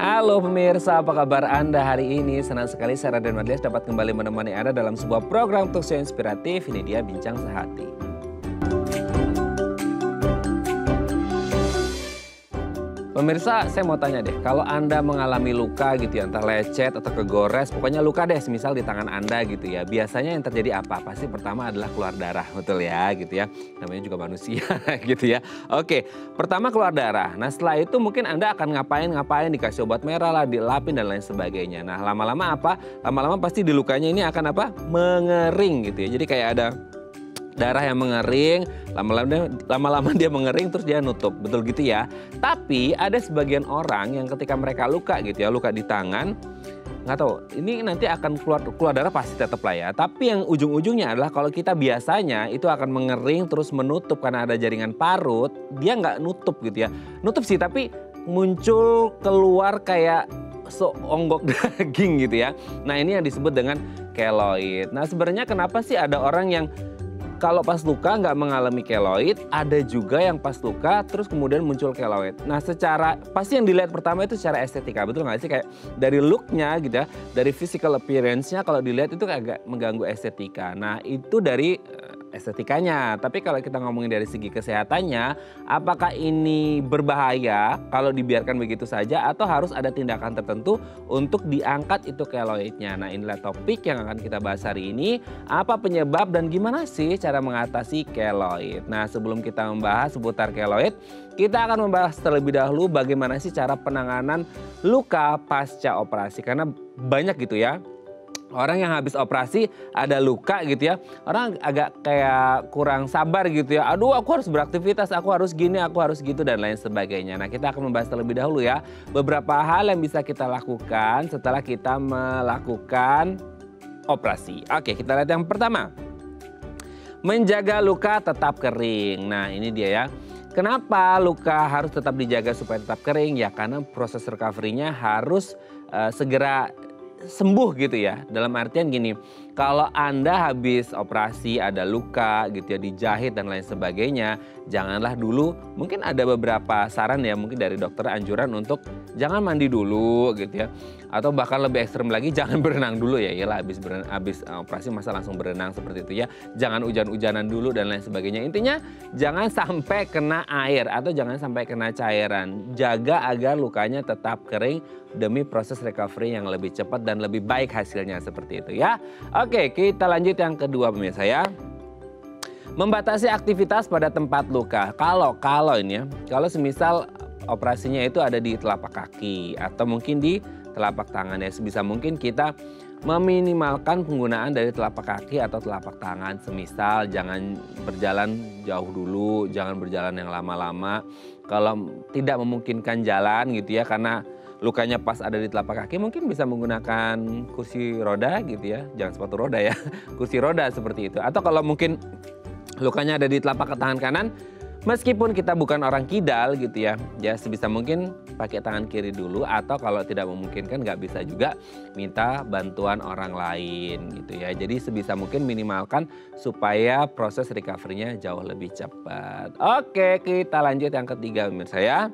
Halo pemirsa, apa kabar Anda hari ini? Senang sekali saya Raden Madlias dapat kembali menemani Anda dalam sebuah program talkshow inspiratif. Ini dia Bincang Sehati. Pemirsa, saya mau tanya deh, kalau Anda mengalami luka gitu ya, entah lecet atau kegores, pokoknya luka deh, semisal di tangan Anda gitu ya. Biasanya yang terjadi apa? Pasti pertama adalah keluar darah, betul ya gitu ya. Namanya juga manusia gitu ya. Oke, pertama keluar darah. Nah setelah itu mungkin Anda akan ngapain, dikasih obat merah lah, dilapin dan lain sebagainya. Nah lama-lama apa? Lama-lama pasti di lukanya ini akan apa? Mengering gitu ya. Jadi kayak ada darah yang mengering, lama-lama dia mengering terus dia nutup, betul gitu ya. Tapi ada sebagian orang yang ketika mereka luka gitu ya, luka di tangan, nggak tahu, ini nanti akan keluar darah pasti tetap lah ya. Tapi yang ujung-ujungnya adalah kalau kita biasanya itu akan mengering terus menutup karena ada jaringan parut, dia nggak nutup gitu ya. Nutup sih tapi muncul keluar kayak seonggok daging gitu ya. Nah ini yang disebut dengan keloid. Nah sebenarnya kenapa sih ada orang yang kalau pas luka nggak mengalami keloid, ada juga yang pas luka terus kemudian muncul keloid. Nah secara, pasti yang dilihat pertama itu secara estetika, betul nggak sih? Kayak dari looknya gitu ya, dari physical appearance-nya kalau dilihat itu agak mengganggu estetika. Nah itu dari estetikanya, tapi kalau kita ngomongin dari segi kesehatannya, apakah ini berbahaya kalau dibiarkan begitu saja atau harus ada tindakan tertentu untuk diangkat itu keloidnya? Nah inilah topik yang akan kita bahas hari ini, apa penyebab dan gimana sih cara mengatasi keloid. Nah sebelum kita membahas seputar keloid, kita akan membahas terlebih dahulu bagaimana sih cara penanganan luka pasca operasi. Karena banyak gitu ya, orang yang habis operasi ada luka gitu ya, orang agak kayak kurang sabar gitu ya. Aduh aku harus beraktivitas, aku harus gini, aku harus gitu dan lain sebagainya. Nah kita akan membahas terlebih dahulu ya beberapa hal yang bisa kita lakukan setelah kita melakukan operasi. Oke, kita lihat yang pertama. Menjaga luka tetap kering. Nah ini dia ya. Kenapa luka harus tetap dijaga supaya tetap kering? Ya karena proses recovery-nya harus segera sembuh gitu ya. Dalam artian gini, kalau Anda habis operasi ada luka gitu ya, dijahit dan lain sebagainya, janganlah dulu, mungkin ada beberapa saran ya mungkin dari dokter anjuran untuk jangan mandi dulu gitu ya. Atau bahkan lebih ekstrem lagi jangan berenang dulu ya. Iyalah habis operasi masa langsung berenang seperti itu ya. Jangan hujan-hujanan dulu dan lain sebagainya. Intinya jangan sampai kena air atau jangan sampai kena cairan. Jaga agar lukanya tetap kering demi proses recovery yang lebih cepat dan lebih baik hasilnya seperti itu ya. Oke, kita lanjut yang kedua pemirsa ya. Membatasi aktivitas pada tempat luka. Kalau ini ya, kalau semisal operasinya itu ada di telapak kaki atau mungkin di telapak tangan ya, sebisa mungkin kita meminimalkan penggunaan dari telapak kaki atau telapak tangan. Semisal jangan berjalan jauh dulu, jangan berjalan yang lama-lama. Kalau tidak memungkinkan jalan gitu ya karena lukanya pas ada di telapak kaki, mungkin bisa menggunakan kursi roda gitu ya. Jangan sepatu roda ya, kursi roda seperti itu. Atau kalau mungkin lukanya ada di telapak tangan kanan, meskipun kita bukan orang kidal gitu ya, ya sebisa mungkin pakai tangan kiri dulu. Atau kalau tidak memungkinkan nggak bisa juga minta bantuan orang lain gitu ya. Jadi sebisa mungkin minimalkan supaya proses recovery-nya jauh lebih cepat. Oke, kita lanjut yang ketiga pemirsa ya.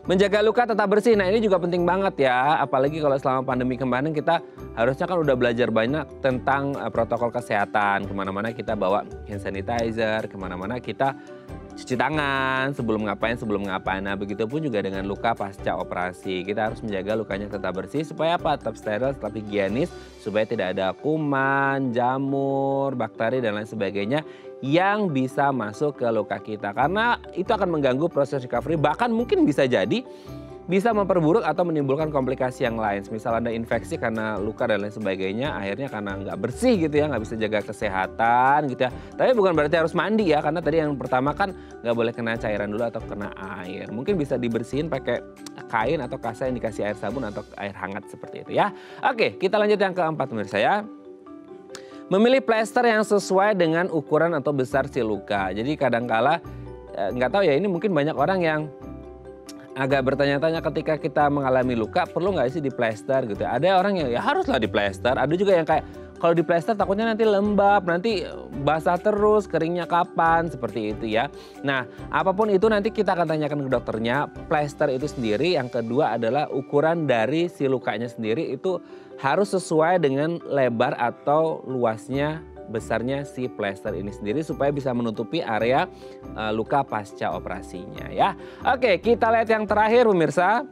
Menjaga luka tetap bersih, nah ini juga penting banget ya. Apalagi kalau selama pandemi kemarin kita harusnya kan udah belajar banyak tentang protokol kesehatan. Kemana-mana kita bawa hand sanitizer, kemana-mana kita cuci tangan sebelum ngapain. Nah begitu pun juga dengan luka pasca operasi. Kita harus menjaga lukanya tetap bersih supaya apa? Tetap steril, tetap higienis. Supaya tidak ada kuman, jamur, bakteri dan lain sebagainya yang bisa masuk ke luka kita. Karena itu akan mengganggu proses recovery, bahkan mungkin bisa jadi bisa memperburuk atau menimbulkan komplikasi yang lain. Misal Anda infeksi karena luka dan lain sebagainya, akhirnya karena nggak bersih gitu ya, nggak bisa jaga kesehatan gitu ya. Tapi bukan berarti harus mandi ya, karena tadi yang pertama kan nggak boleh kena cairan dulu atau kena air. Mungkin bisa dibersihin pakai kain atau kasa yang dikasih air sabun atau air hangat seperti itu ya. Oke, kita lanjut yang keempat pemirsa ya. Memilih plester yang sesuai dengan ukuran atau besar si luka. Jadi kadangkala nggak tahu ya, ini mungkin banyak orang yang agak bertanya-tanya ketika kita mengalami luka perlu nggak sih di plester gitu. Ada orang yang ya haruslah di plester. Ada juga yang kayak Kalau di plester takutnya nanti lembab, nanti basah terus, keringnya kapan, seperti itu ya. Nah, apapun itu nanti kita akan tanyakan ke dokternya. Plester itu sendiri, yang kedua adalah ukuran dari si lukanya sendiri itu harus sesuai dengan lebar atau luasnya, besarnya si plester ini sendiri supaya bisa menutupi area luka pasca operasinya ya. Oke, kita lihat yang terakhir pemirsa.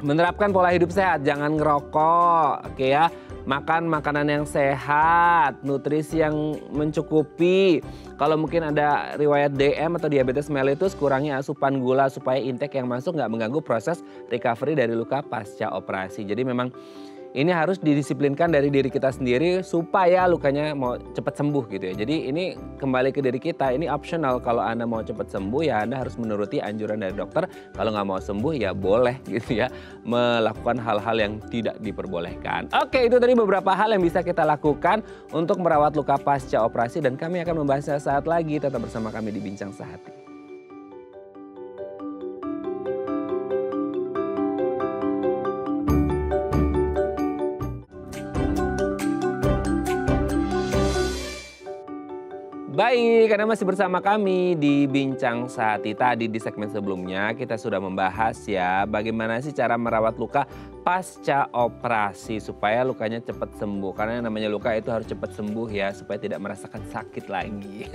Menerapkan pola hidup sehat, jangan ngerokok, oke ya. Makan makanan yang sehat, nutrisi yang mencukupi. Kalau mungkin ada riwayat DM atau diabetes mellitus, kurangi asupan gula supaya intake yang masuk nggak mengganggu proses recovery dari luka pasca operasi. Jadi memang ini harus didisiplinkan dari diri kita sendiri supaya lukanya mau cepat sembuh gitu ya. Jadi ini kembali ke diri kita, ini optional. Kalau Anda mau cepat sembuh ya Anda harus menuruti anjuran dari dokter. Kalau nggak mau sembuh ya boleh gitu ya, melakukan hal-hal yang tidak diperbolehkan. Oke, itu tadi beberapa hal yang bisa kita lakukan untuk merawat luka pasca operasi dan kami akan membahasnya saat lagi. Tetap bersama kami di Bincang Sehati. Baik, Anda masih bersama kami di Bincang Sehati. Tadi di segmen sebelumnya kita sudah membahas ya bagaimana sih cara merawat luka pasca operasi supaya lukanya cepat sembuh. Karena yang namanya luka itu harus cepat sembuh ya supaya tidak merasakan sakit lagi.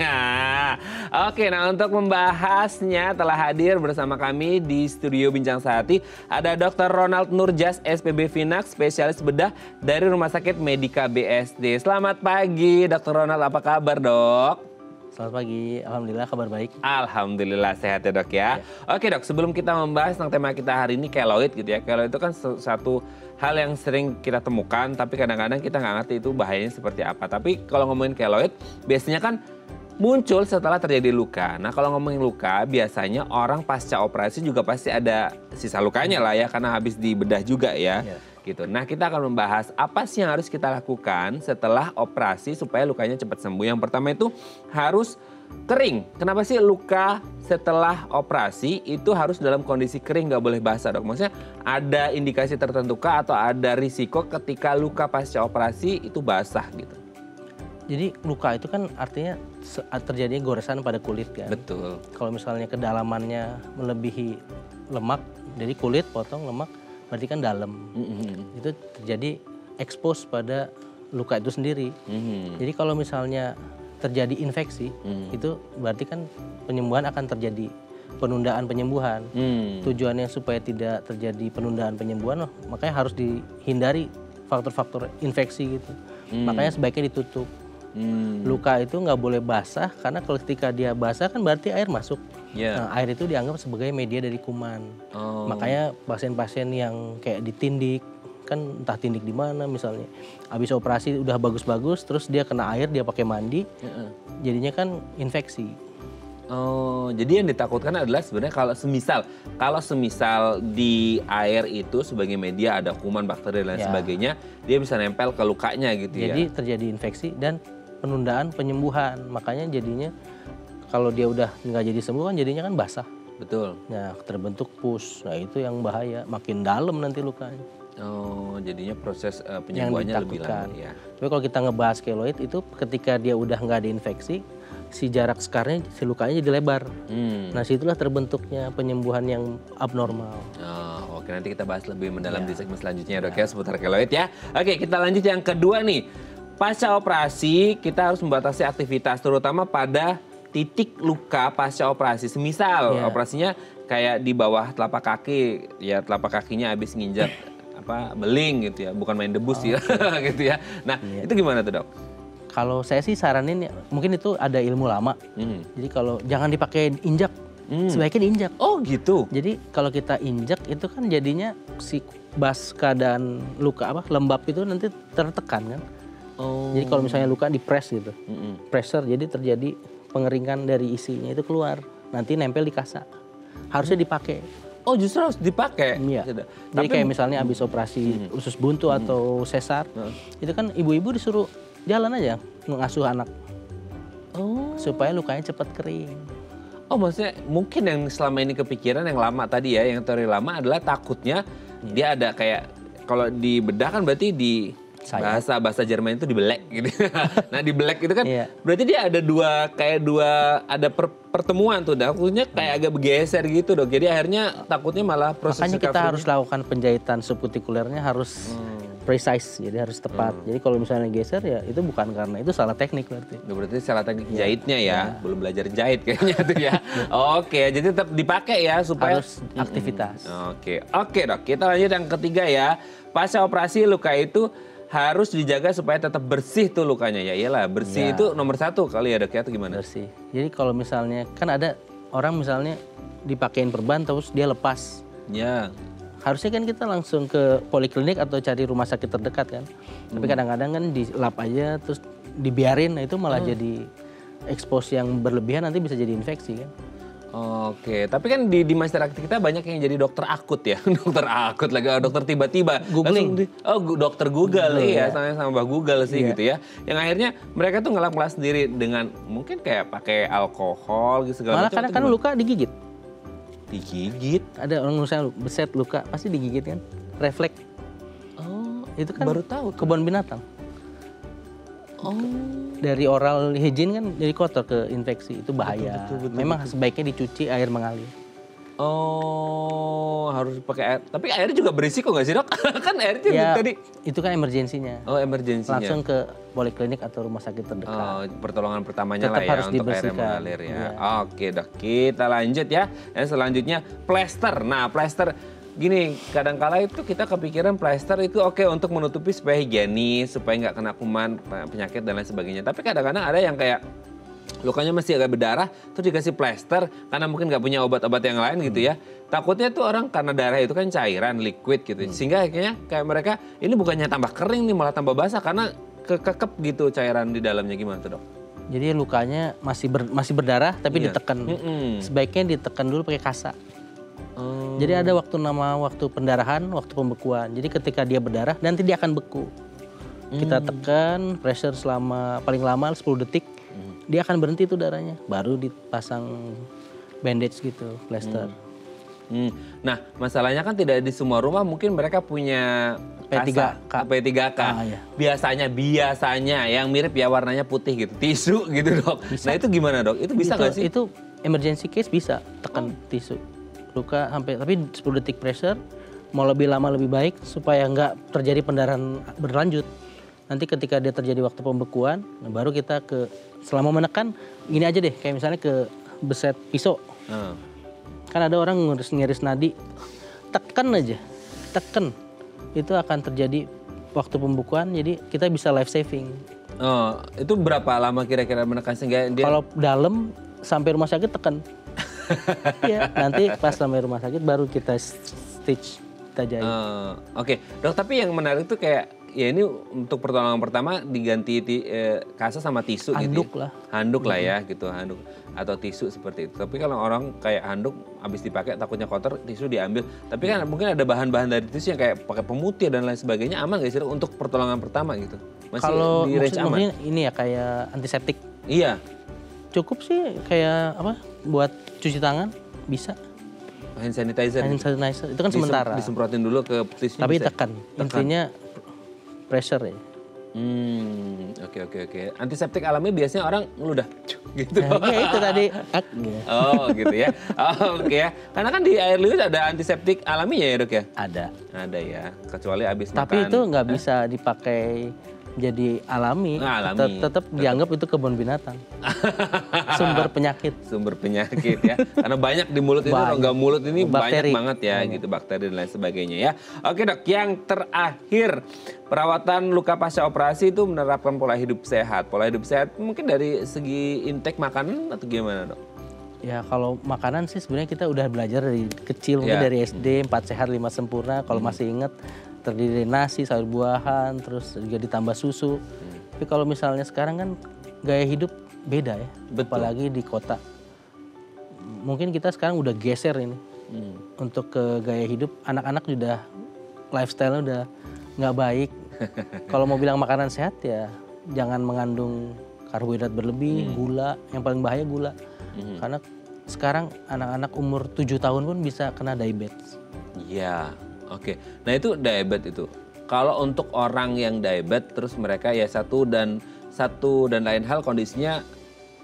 Oke, nah untuk membahasnya telah hadir bersama kami di studio Bincang Sehati ada Dr. Ronald Nurjas, SPB Finax, spesialis bedah dari Rumah Sakit Medika BSD. Selamat pagi Dr. Ronald, apa kabar dok? Selamat pagi, alhamdulillah kabar baik. Alhamdulillah sehat ya dok ya. Oke dok, sebelum kita membahas tentang tema kita hari ini keloid gitu ya. Keloid itu kan satu hal yang sering kita temukan tapi kadang-kadang kita nggak ngerti itu bahayanya seperti apa. Tapi kalau ngomongin keloid biasanya kan muncul setelah terjadi luka. Nah kalau ngomongin luka biasanya orang pasca operasi juga pasti ada sisa lukanya lah ya karena habis dibedah juga ya. Gitu. Nah kita akan membahas apa sih yang harus kita lakukan setelah operasi supaya lukanya cepat sembuh. Yang pertama itu harus kering. Kenapa sih luka setelah operasi itu harus dalam kondisi kering, nggak boleh basah dok? Maksudnya ada indikasi tertentu kah atau ada risiko ketika luka pasca operasi itu basah gitu? Jadi luka itu kan artinya terjadinya goresan pada kulit kan. Betul. Kalau misalnya kedalamannya melebihi lemak, jadi kulit potong lemak, berarti kan dalam. Itu terjadi expose pada luka itu sendiri. Jadi kalau misalnya terjadi infeksi, itu berarti kan penyembuhan akan terjadi penundaan penyembuhan. Tujuannya supaya tidak terjadi penundaan penyembuhan, makanya harus dihindari faktor-faktor infeksi gitu. Makanya sebaiknya ditutup. Luka itu nggak boleh basah karena kalau ketika dia basah kan berarti air masuk. Nah, air itu dianggap sebagai media dari kuman. Makanya pasien-pasien yang kayak ditindik kan entah tindik di mana misalnya habis operasi udah bagus-bagus terus dia kena air dia pakai mandi jadinya kan infeksi. Oh, jadi yang ditakutkan adalah sebenarnya kalau semisal di air itu sebagai media ada kuman, bakteri dan lain sebagainya, dia bisa nempel ke lukanya gitu ya. Jadi terjadi infeksi dan penundaan penyembuhan. Makanya jadinya kalau dia udah nggak jadi sembuh kan jadinya kan basah. Betul. Nah, terbentuk pus. Nah, itu yang bahaya. Makin dalam nanti lukanya. Oh, jadinya proses penyembuhannya lebih lama ya. Tapi kalau kita ngebahas keloid itu ketika dia udah nggak ada infeksi, si jarak sekarnya, si lukanya jadi lebar. Nah, situlah terbentuknya penyembuhan yang abnormal. Oh, oke, nanti kita bahas lebih mendalam di segmen selanjutnya dok ya seputar keloid ya. Oke, kita lanjut yang kedua nih. Pasca operasi kita harus membatasi aktivitas terutama pada titik luka pasca operasi. Semisal operasinya kayak di bawah telapak kaki, ya telapak kakinya habis nginjak beling gitu ya, bukan main debus ya gitu ya. Nah, itu gimana tuh dok? Kalau saya sih saranin ya, mungkin itu ada ilmu lama. Jadi kalau jangan dipakai injak, sebaiknya diinjak. Oh gitu. Jadi kalau kita injak itu kan jadinya si keadaan luka lembab itu nanti tertekan kan. Jadi kalau misalnya luka di press gitu, pressure jadi terjadi pengeringan dari isinya itu keluar, nanti nempel di kasa. Harusnya dipakai. Oh justru harus dipakai? Iya. Jadi kayak misalnya habis operasi usus buntu atau sesar, itu kan ibu-ibu disuruh jalan aja mengasuh anak. Supaya lukanya cepat kering. Oh maksudnya mungkin yang selama ini kepikiran yang lama tadi ya, yang teori lama adalah takutnya dia ada kayak, kalau di bedah kan berarti di Bahasa Jerman itu dibelek gitu. Nah dibelek itu kan berarti dia ada ada pertemuan tuh, takutnya kayak agak bergeser gitu dok. Jadi akhirnya takutnya malah proses makanya kita harus lakukan penjahitan subkutikulernya harus precise, jadi harus tepat. Jadi kalau misalnya geser ya itu bukan karena itu salah teknik berarti. Berarti salah teknik jahitnya ya, belum belajar jahit kayaknya tuh ya. Oke, jadi tetap dipakai ya supaya harus aktivitas. Oke dok, kita lanjut yang ketiga ya. Pasca operasi luka itu harus dijaga supaya tetap bersih tuh lukanya ya. Iyalah, bersih itu nomor 1 kali ya dok ya, atau gimana? Bersih. Jadi kalau misalnya kan ada orang misalnya dipakein perban terus dia lepas. Ya. Harusnya kan kita langsung ke poliklinik atau cari rumah sakit terdekat kan. Tapi kadang-kadang kan dilap aja terus dibiarin, nah itu malah jadi expose yang berlebihan, nanti bisa jadi infeksi kan. Oke, tapi kan di masyarakat kita banyak yang jadi dokter akut ya. Dokter akut lagi, dokter tiba-tiba. Googling. Dokter Google iya, sama Mbak Google sih gitu ya. Yang akhirnya mereka tuh ngelap sendiri dengan mungkin kayak pakai alkohol gitu segala macam. Malah kadang-kadang luka digigit. Digigit? Ada orang misalnya beset luka pasti digigit kan, refleks. Oh, itu kan baru tahu kebun binatang. Oh, dari oral hygiene kan jadi kotor ke infeksi, itu bahaya. Betul. Memang sebaiknya dicuci air mengalir. Oh, harus pakai air. Tapi airnya juga berisiko nggak sih dok? Kan airnya ya, tadi. Itu kan emergensinya. Oh, emergensinya. Langsung ke poliklinik atau rumah sakit terdekat. Oh, pertolongan pertamanya tetap lah ya harus untuk air yang mengalir ya. Oke dok, kita lanjut ya. Dan selanjutnya plester. Nah plester gini, kadang-kala itu kita kepikiran plester itu oke untuk menutupi supaya higienis, supaya nggak kena kuman, penyakit dan lain sebagainya. Tapi kadang-kadang ada yang kayak lukanya masih agak berdarah, terus dikasih plester karena mungkin nggak punya obat-obat yang lain gitu ya. Takutnya tuh orang karena darah itu kan cairan, liquid gitu. Sehingga akhirnya kayak mereka ini bukannya tambah kering nih, malah tambah basah karena kekep gitu cairan di dalamnya. Gimana tuh dok? Jadi lukanya masih berdarah tapi ditekan. Sebaiknya ditekan dulu pakai kasa. Jadi ada waktu pendarahan, waktu pembekuan. Jadi ketika dia berdarah nanti dia akan beku. Kita tekan pressure selama paling lama 10 detik. Dia akan berhenti tuh darahnya, baru dipasang bandage gitu, plester. Nah, masalahnya kan tidak di semua rumah mungkin mereka punya P3K. Ya. Biasanya yang mirip ya warnanya putih gitu, tisu gitu dok. Bisa. Nah itu gimana dok? Itu bisa nggak sih? Itu emergency case bisa, tekan tisu. Luka sampai, tapi 10 detik pressure, mau lebih lama lebih baik supaya nggak terjadi pendarahan berlanjut. Nanti ketika dia terjadi waktu pembekuan, nah baru kita selama menekan, gini aja deh, kayak misalnya ke beset pisau. Kan ada orang ngiris nadi, tekan aja, tekan. Itu akan terjadi waktu pembekuan, jadi kita bisa life saving. Oh, itu berapa lama kira-kira menekan sehingga dia? Kalau dalam sampai rumah sakit tekan. Iya, nanti pas sampai rumah sakit baru kita stitch, kita jahit. Oke, dok, tapi yang menarik tuh kayak ya ini untuk pertolongan pertama diganti kasa sama tisu handuk gitu. Lah. Handuk lah ya gitu, handuk atau tisu seperti itu. Tapi kalau orang kayak handuk habis dipakai takutnya kotor, tisu diambil. Tapi kan mungkin ada bahan-bahan dari tisu yang kayak pakai pemutih dan lain sebagainya, aman nggak sih untuk pertolongan pertama gitu? Masih kalau di range aman? Ini ya kayak antiseptik. Iya. Cukup sih kayak apa? Buat cuci tangan bisa. Hand sanitizer. Hand sanitizer itu kan sementara. Disemprotin dulu ke tisu. Tapi tekan. Intinya pressure ya. Oke. Antiseptik alami biasanya orang ngeludah gitu. Ya itu tadi. Oh gitu ya. Oke ya. Karena kan di air liur ada antiseptik alami ya dok ya? Ada ya. Kecuali habis makan. Tapi itu nggak bisa dipakai jadi alami. Tetap dianggap itu kebun binatang. Sumber penyakit ya. Karena banyak di mulut ini, rongga mulut ini bakteri. Banyak banget ya gitu, bakteri dan lain sebagainya ya. Oke dok, yang terakhir perawatan luka pasca operasi itu menerapkan pola hidup sehat. Pola hidup sehat mungkin dari segi intake makanan atau gimana dok? Ya kalau makanan sih sebenarnya kita udah belajar dari kecil, mungkin dari SD 4 sehat 5 sempurna kalau masih inget. Terdiri dari nasi, sayur buahan, terus juga ditambah susu. Tapi kalau misalnya sekarang kan gaya hidup beda ya, apalagi di kota. Mungkin kita sekarang udah geser ini untuk ke gaya hidup. Anak-anak udah lifestyle-nya udah nggak baik. Kalau mau bilang makanan sehat ya jangan mengandung karbohidrat berlebih, gula. Yang paling bahaya gula. Karena sekarang anak-anak umur 7 tahun pun bisa kena diabetes. Iya. Oke, nah itu diabetes itu kalau untuk orang yang diabetes terus mereka ya satu dan lain hal kondisinya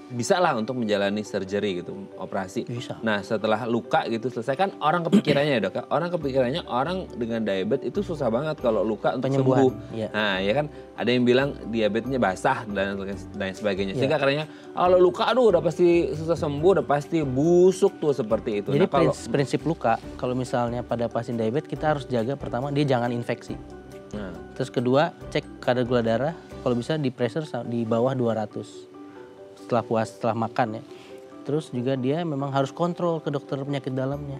bisa lah untuk menjalani surgery gitu, operasi. Bisa. Nah setelah luka gitu selesai kan orang kepikirannya ya dok, orang kepikirannya orang dengan diabetes itu susah banget kalau luka untuk sembuh. Ya. Nah ya kan ada yang bilang diabetesnya basah dan sebagainya. Sehingga katanya kalau luka aduh udah pasti susah sembuh, udah pasti busuk tuh seperti itu. Jadi nah, prinsip luka kalau misalnya pada pasien diabetes kita harus jaga pertama dia jangan infeksi. Terus kedua cek kadar gula darah kalau bisa di pressure di bawah 200. Setelah makan ya. Terus juga dia memang harus kontrol ke dokter penyakit dalamnya.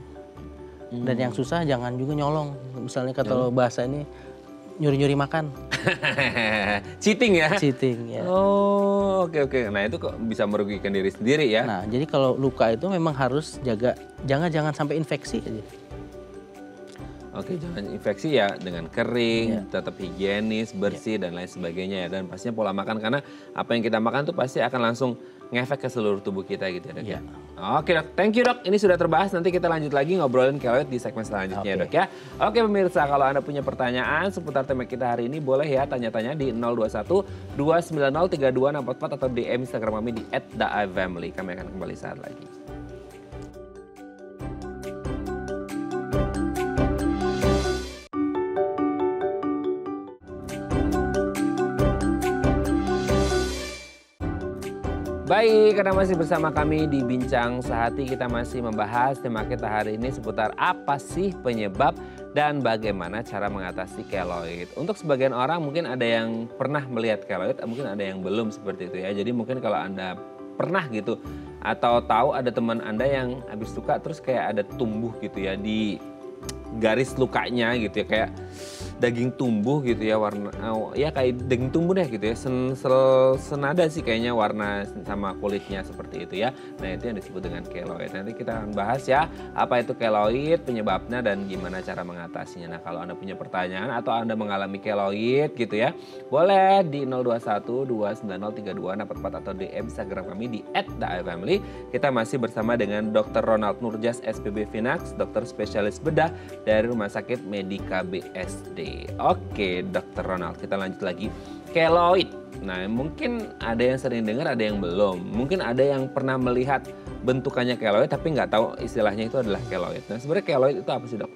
Dan yang susah jangan juga nyolong. Misalnya kalau bahasa ini nyuri-nyuri makan. Cheating ya? Cheating ya. Oh oke. Nah itu kok bisa merugikan diri sendiri ya? Nah jadi kalau luka itu memang harus jaga, jangan sampai infeksi aja. Oke, jangan infeksi ya dengan kering, tetap higienis, bersih dan lain sebagainya ya. Dan pastinya pola makan karena apa yang kita makan tuh pasti akan langsung ngefek ke seluruh tubuh kita gitu ya dok. Ya. Oke dok, thank you dok. Ini sudah terbahas, nanti kita lanjut lagi ngobrolin keloid di segmen selanjutnya dok ya. Oke pemirsa, kalau Anda punya pertanyaan seputar tema kita hari ini boleh ya tanya-tanya di 021 290 3244 atau DM Instagram kami di @daifamily. Kami akan kembali saat lagi. Baik, karena masih bersama kami di Bincang Sehati, kita masih membahas tema kita hari ini seputar apa sih penyebab dan bagaimana cara mengatasi keloid. Untuk sebagian orang mungkin ada yang pernah melihat keloid, mungkin ada yang belum seperti itu ya. Jadi mungkin kalau Anda pernah gitu atau tahu ada teman Anda yang habis luka terus kayak ada tumbuh gitu ya di garis lukanya gitu ya, kayak daging tumbuh gitu ya, warna ya kayak daging tumbuh deh gitu ya, senada sih kayaknya warna sama kulitnya seperti itu ya. Nah itu yang disebut dengan keloid. Nanti kita akan bahas ya apa itu keloid, penyebabnya dan gimana cara mengatasinya. Nah kalau Anda punya pertanyaan atau Anda mengalami keloid gitu ya, boleh di 021 290 3244 atau DM Instagram kami di @daifamily. Kita masih bersama dengan Dr. Ronald Nurjas SPB Finax, dokter spesialis bedah dari Rumah Sakit Medika BSD. Oke, Dr. Ronald, kita lanjut lagi. Keloid. Nah, mungkin ada yang sering dengar, ada yang belum. Mungkin ada yang pernah melihat bentukannya keloid, tapi nggak tahu istilahnya itu adalah keloid. Nah, sebenarnya keloid itu apa sih, dok?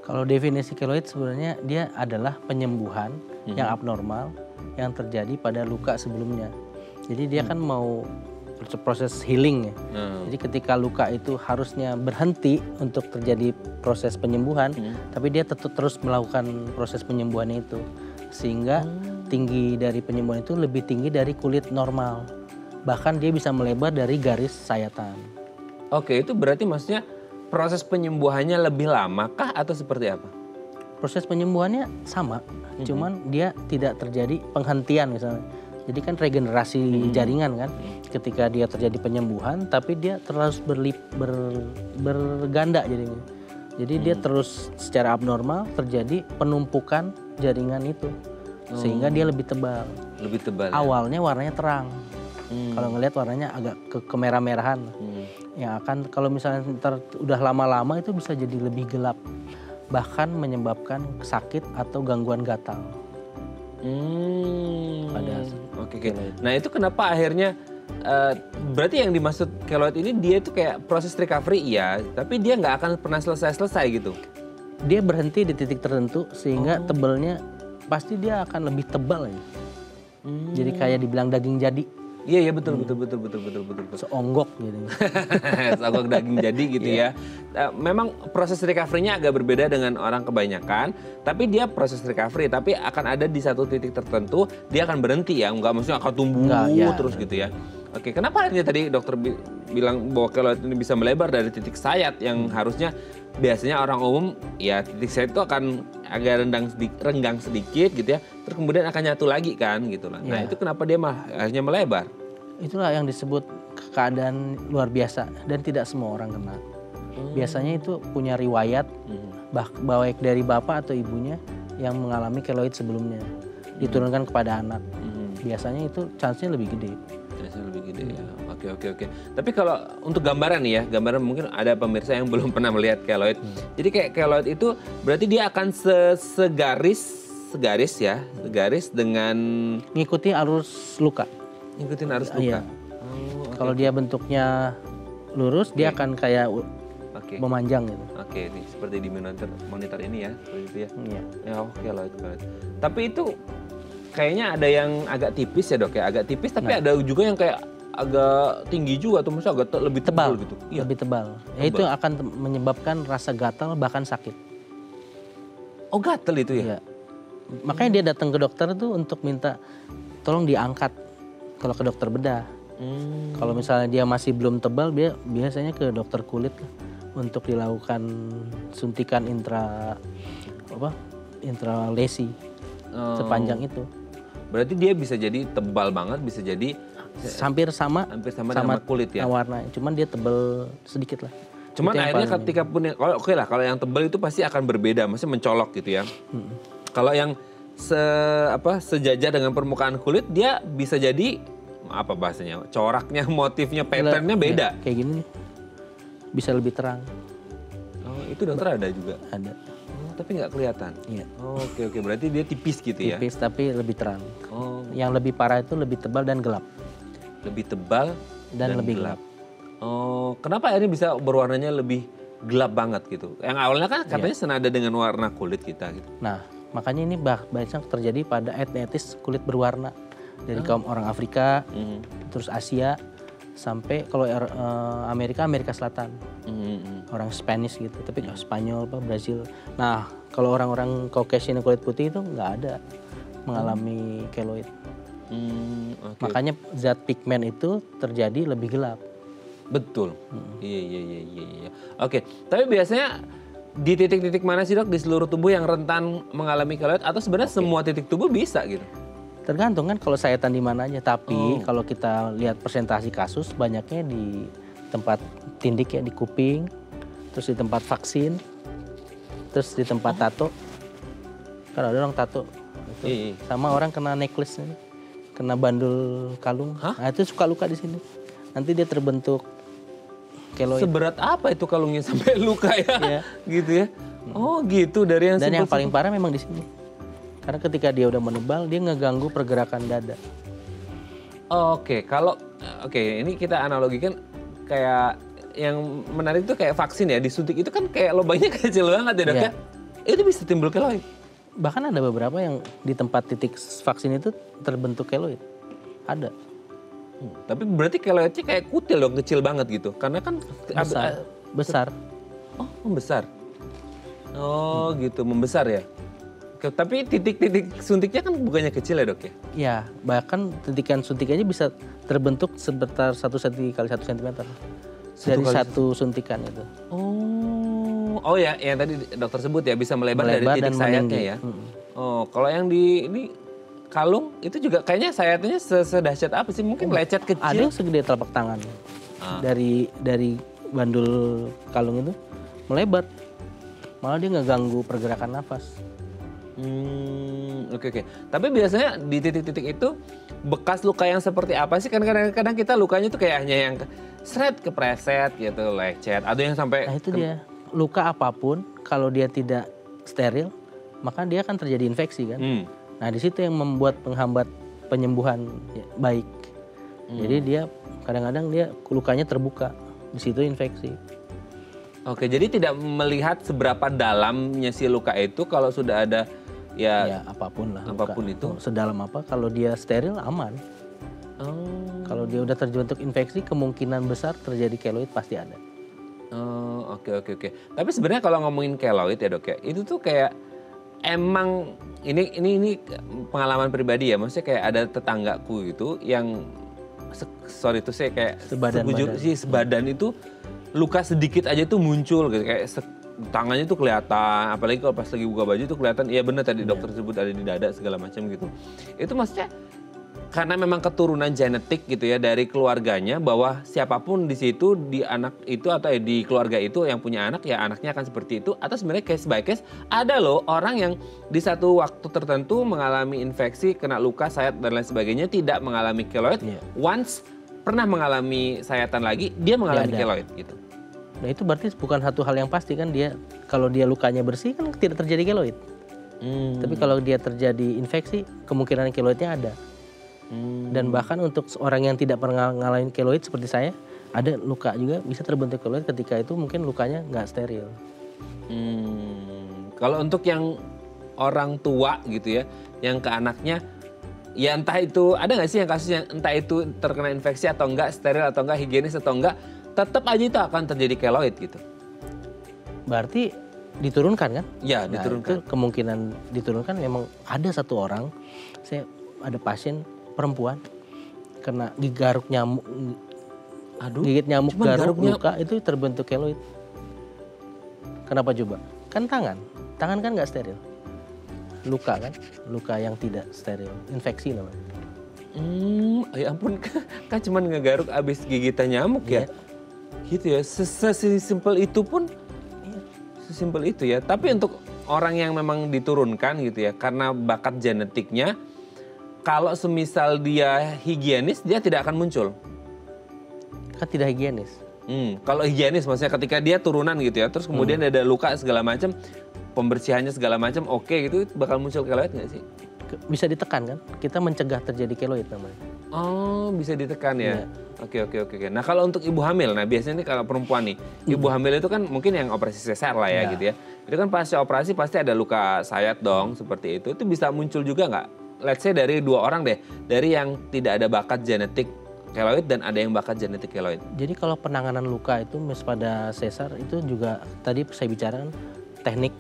Kalau definisi keloid sebenarnya dia adalah penyembuhan yang abnormal yang terjadi pada luka sebelumnya. Jadi dia kan mau proses healing ya. Jadi ketika luka itu harusnya berhenti untuk terjadi proses penyembuhan, tapi dia tetap terus melakukan proses penyembuhan itu. Sehingga tinggi dari penyembuhan itu lebih tinggi dari kulit normal. Bahkan dia bisa melebar dari garis sayatan. Oke, itu berarti maksudnya proses penyembuhannya lebih lama kah atau seperti apa? Proses penyembuhannya sama, cuman dia tidak terjadi penghentian misalnya. Jadi kan regenerasi jaringan kan, ketika dia terjadi penyembuhan, tapi dia terus berganda jadinya. Jadi dia terus secara abnormal terjadi penumpukan jaringan itu, sehingga dia lebih tebal. Lebih tebal. Awalnya warnanya terang, kalau ngelihat warnanya agak kemerah-merahan. Yang akan kalau misalnya udah lama-lama itu bisa jadi lebih gelap, bahkan menyebabkan sakit atau gangguan gatal. Oke. Nah itu kenapa akhirnya berarti yang dimaksud keloid ini dia itu kayak proses recovery ya, tapi dia nggak akan pernah selesai gitu. Dia berhenti di titik tertentu sehingga tebalnya pasti dia akan lebih tebal ya. Jadi kayak dibilang daging jadi. Iya betul. Seonggok gitu. Seonggok daging jadi gitu ya. Memang proses recovery-nya agak berbeda dengan orang kebanyakan, tapi dia proses recovery tapi akan ada di satu titik tertentu dia akan berhenti ya, nggak maksudnya akan tumbuh terus gitu ya. Oke, kenapa akhirnya tadi dokter bilang bahwa keloid ini bisa melebar dari titik sayat yang harusnya biasanya orang umum ya titik sayat itu akan agak renggang sedikit gitu ya, terus kemudian akan nyatu lagi kan gitu lah. Nah itu kenapa dia akhirnya melebar? Itulah yang disebut keadaan luar biasa dan tidak semua orang kena. Biasanya itu punya riwayat baik dari bapak atau ibunya yang mengalami keloid sebelumnya, diturunkan kepada anak. Biasanya itu chance-nya lebih gede. Lebih gede ya. Oke. Tapi kalau untuk gambaran nih ya, gambaran mungkin ada pemirsa yang belum pernah melihat keloid. Jadi kayak keloid itu berarti dia akan segaris dengan Ngikuti arus luka. ngikutin arus luka. Iya. Kalau dia bentuknya lurus, dia akan kayak memanjang gitu. Oke, nih seperti di monitor ini ya, seperti itu ya. Iya. Ya, keloid. Tapi itu kayaknya ada yang agak tipis ya dok ya, agak tipis tapi ada juga yang kayak agak tinggi juga atau misalnya agak lebih tebal gitu. Iya. Lebih tebal. Ya, itu akan menyebabkan rasa gatal bahkan sakit. Oh gatal itu ya? Iya. Makanya dia datang ke dokter tuh untuk minta tolong diangkat kalau ke dokter bedah. Kalau misalnya dia masih belum tebal, dia biasanya ke dokter kulit lah, untuk dilakukan suntikan intralesi sepanjang itu. Berarti dia bisa jadi tebal banget, bisa jadi hampir sama sama kulit ya. Warna, cuman dia tebal sedikit lah. Cuman akhirnya ketika pun kalau yang tebal itu pasti akan berbeda, maksudnya mencolok gitu ya. Kalau yang sejajar dengan permukaan kulit, dia bisa jadi apa bahasanya, coraknya, motifnya, patternnya beda. Ya, kayak gini nih, bisa lebih terang. Oh itu dokter ada juga? Ada. Tapi nggak kelihatan? Iya. Oke, berarti dia tipis gitu ya? Tipis tapi lebih terang. Oh. Yang lebih parah itu lebih tebal dan gelap. Lebih tebal dan lebih gelap. Oh, kenapa akhirnya bisa berwarnanya lebih gelap banget gitu? Yang awalnya kan katanya senada dengan warna kulit kita gitu. Nah, makanya ini banyak terjadi pada etnis kulit berwarna. Dari kaum orang Afrika, terus Asia, sampai kalau Amerika Selatan. Orang Spanish gitu, tapi Spanyol, Brazil. Nah, kalau orang-orang Caucasian kulit putih itu nggak ada mengalami keloid. Makanya zat pigmen itu terjadi lebih gelap. Betul. Iya. Oke, tapi biasanya di titik-titik mana sih dok di seluruh tubuh yang rentan mengalami keloid atau sebenarnya semua titik tubuh bisa gitu? Tergantung kan kalau sayatan di mana aja. Tapi kalau kita lihat presentasi kasus banyaknya di tempat tindik ya, di kuping, terus di tempat vaksin, terus di tempat tato. Kan ada orang tato. Gitu. Sama orang kena necklace, kena bandul kalung. Nah itu suka luka di sini. Nanti dia terbentuk keloid. Seberat apa itu kalungnya sampai luka ya? Gitu ya. Oh gitu dari yang dan yang paling parah memang di sini. Karena ketika dia udah menebal, dia ngeganggu pergerakan dada. Ini kita analogikan kayak yang menarik itu kayak vaksin ya, disuntik itu kan kayak lubangnya kecil banget ya dok ya. Itu bisa timbul keloid. Bahkan ada beberapa yang di tempat titik vaksin itu terbentuk keloid. Ada. Tapi berarti keloidnya kayak kutil dong, kecil banget gitu. Karena kan besar. Oh, membesar. Oh, gitu, membesar ya. Tapi titik-titik suntiknya kan bukannya kecil ya dok ya? Ya, bahkan titikan suntik aja bisa terbentuk sebentar 1 cm kali 1 cm. Dari satu suntikan itu. Oh ya, yang tadi dokter sebut ya, bisa melebar dari titik sayatnya ya. Oh, kalau yang di ini kalung itu juga kayaknya sayatnya sedahsyat apa sih? Mungkin lecet kecil. Ada yang segede telapak tangan. Dari bandul kalung itu melebar. Malah dia ngeganggu pergerakan nafas. Oke. Tapi biasanya di titik-titik itu bekas luka yang seperti apa sih? Kan kadang-kadang kita lukanya tuh kayak hanya yang kepreset gitu, lecet. Ada yang sampai. Nah itu dia. Luka apapun kalau dia tidak steril, maka dia akan terjadi infeksi kan. Nah di situ yang membuat penghambat penyembuhan baik. Jadi dia kadang-kadang dia lukanya terbuka, di situ infeksi. Oke, jadi tidak melihat seberapa dalamnya si luka itu kalau sudah ada ya apapun lah. Apapun luka. Itu. Sedalam apa? Kalau dia steril aman. Kalau dia udah terbentuk infeksi, kemungkinan besar terjadi keloid pasti ada. Oke. Tapi sebenarnya kalau ngomongin keloid ya dok ya, itu tuh kayak emang ini pengalaman pribadi ya, maksudnya kayak ada tetanggaku gitu yang kayak sebadan itu luka sedikit aja tuh muncul gitu, kayak tangannya tuh kelihatan, apalagi kalau pas lagi buka baju tuh kelihatan. Iya benar tadi dokter sebut ada di dada segala macam gitu. Itu maksudnya karena memang keturunan genetik gitu ya dari keluarganya, bahwa siapapun di situ di anak itu atau di keluarga itu yang punya anak ya anaknya akan seperti itu, atau sebenarnya case by case ada loh orang yang di satu waktu tertentu mengalami infeksi, kena luka, sayat dan lain sebagainya, tidak mengalami keloid. Once pernah mengalami sayatan lagi, dia mengalami keloid gitu. Nah itu berarti bukan satu hal yang pasti kan, dia kalau dia lukanya bersih kan tidak terjadi keloid. Tapi kalau dia terjadi infeksi, kemungkinan keloidnya ada. Dan bahkan untuk orang yang tidak pernah ngalamin keloid seperti saya, ada luka juga bisa terbentuk keloid ketika itu mungkin lukanya nggak steril. Kalau untuk yang orang tua gitu ya, yang ke anaknya, ya entah itu ada nggak sih yang kasus yang entah itu terkena infeksi atau enggak, steril atau enggak, higienis atau enggak, tetap aja itu akan terjadi keloid gitu. Berarti diturunkan kan? Ya, Nah, diturunkan. itu kemungkinan diturunkan. Memang ada satu orang, saya ada pasien perempuan kena garuk nyamuk, gigit nyamuk garuk luka itu terbentuk keloid. Kenapa coba? Kan tangan kan nggak steril. Luka kan, luka yang tidak steril, infeksi namanya. Ya ampun, kan cuma ngegaruk abis gigitan nyamuk ya. Gitu ya, sesimpel itu pun, sesimpel itu ya. Tapi untuk orang yang memang diturunkan gitu ya, karena bakat genetiknya, kalau semisal dia higienis, dia tidak akan muncul. Kan tidak higienis. Kalau higienis maksudnya ketika dia turunan gitu ya, terus kemudian ada luka segala macam, pembersihannya segala macam, oke gitu, bakal muncul keloid nggak sih? Bisa ditekan kan? Kita mencegah terjadi keloid namanya. Oh, bisa ditekan ya? Oke. Nah kalau untuk ibu hamil, nah biasanya nih kalau perempuan nih, ibu hamil itu kan mungkin yang operasi sesar lah ya gitu ya. Itu kan pasca operasi pasti ada luka sayat dong, seperti itu. Itu bisa muncul juga nggak? Let's say dari 2 orang deh, dari yang tidak ada bakat genetik keloid dan ada yang bakat genetik keloid. Jadi kalau penanganan luka itu pada sesar itu juga tadi saya bicarakan teknik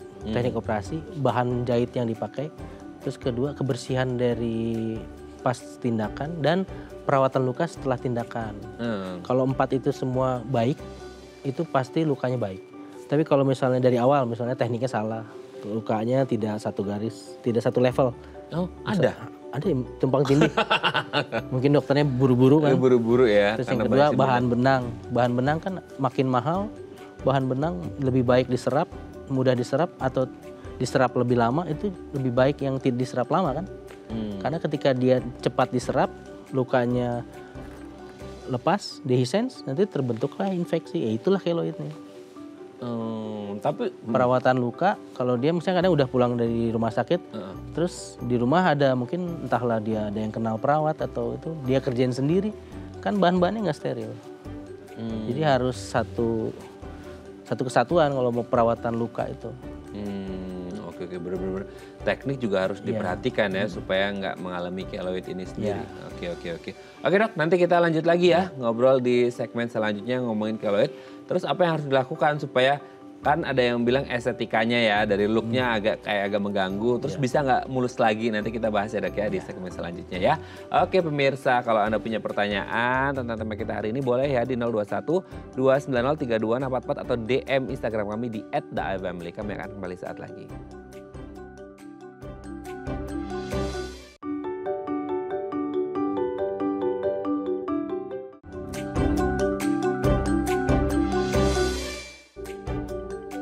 operasi, bahan jahit yang dipakai, terus kedua kebersihan dari pas tindakan dan perawatan luka setelah tindakan. Kalau 4 itu semua baik, itu pasti lukanya baik. Tapi kalau misalnya dari awal, misalnya tekniknya salah, lukanya tidak satu garis, tidak satu level. Oh, ada? Ada yang tumpang tindih. Mungkin dokternya buru-buru kan. Buru-buru ya. Terus yang kedua bahan benang. Bahan benang kan makin mahal, bahan benang lebih baik diserap, mudah diserap atau diserap lebih lama, itu lebih baik yang tidak diserap lama kan. Karena ketika dia cepat diserap, lukanya lepas, dehiscence, nanti terbentuklah infeksi. Ya itulah keloidnya. Tapi perawatan luka, kalau dia misalnya kadang udah pulang dari rumah sakit, terus di rumah ada mungkin entahlah dia ada yang kenal perawat atau itu dia kerjain sendiri, kan bahan-bahannya nggak steril. Jadi harus satu kesatuan kalau mau perawatan luka itu. Oke, bener-bener teknik juga harus diperhatikan ya supaya nggak mengalami keloid ini sendiri. Oke. Oke dok, nanti kita lanjut lagi ya ngobrol di segmen selanjutnya ngomongin keloid. Terus apa yang harus dilakukan supaya, kan ada yang bilang estetikanya ya dari looknya agak mengganggu, terus bisa nggak mulus lagi, nanti kita bahas ya dok ya di segmen selanjutnya ya. Oke pemirsa, kalau Anda punya pertanyaan tentang tema kita hari ini boleh ya di 021 290 3244 atau DM Instagram kami di @daifamily. Kami akan kembali saat lagi.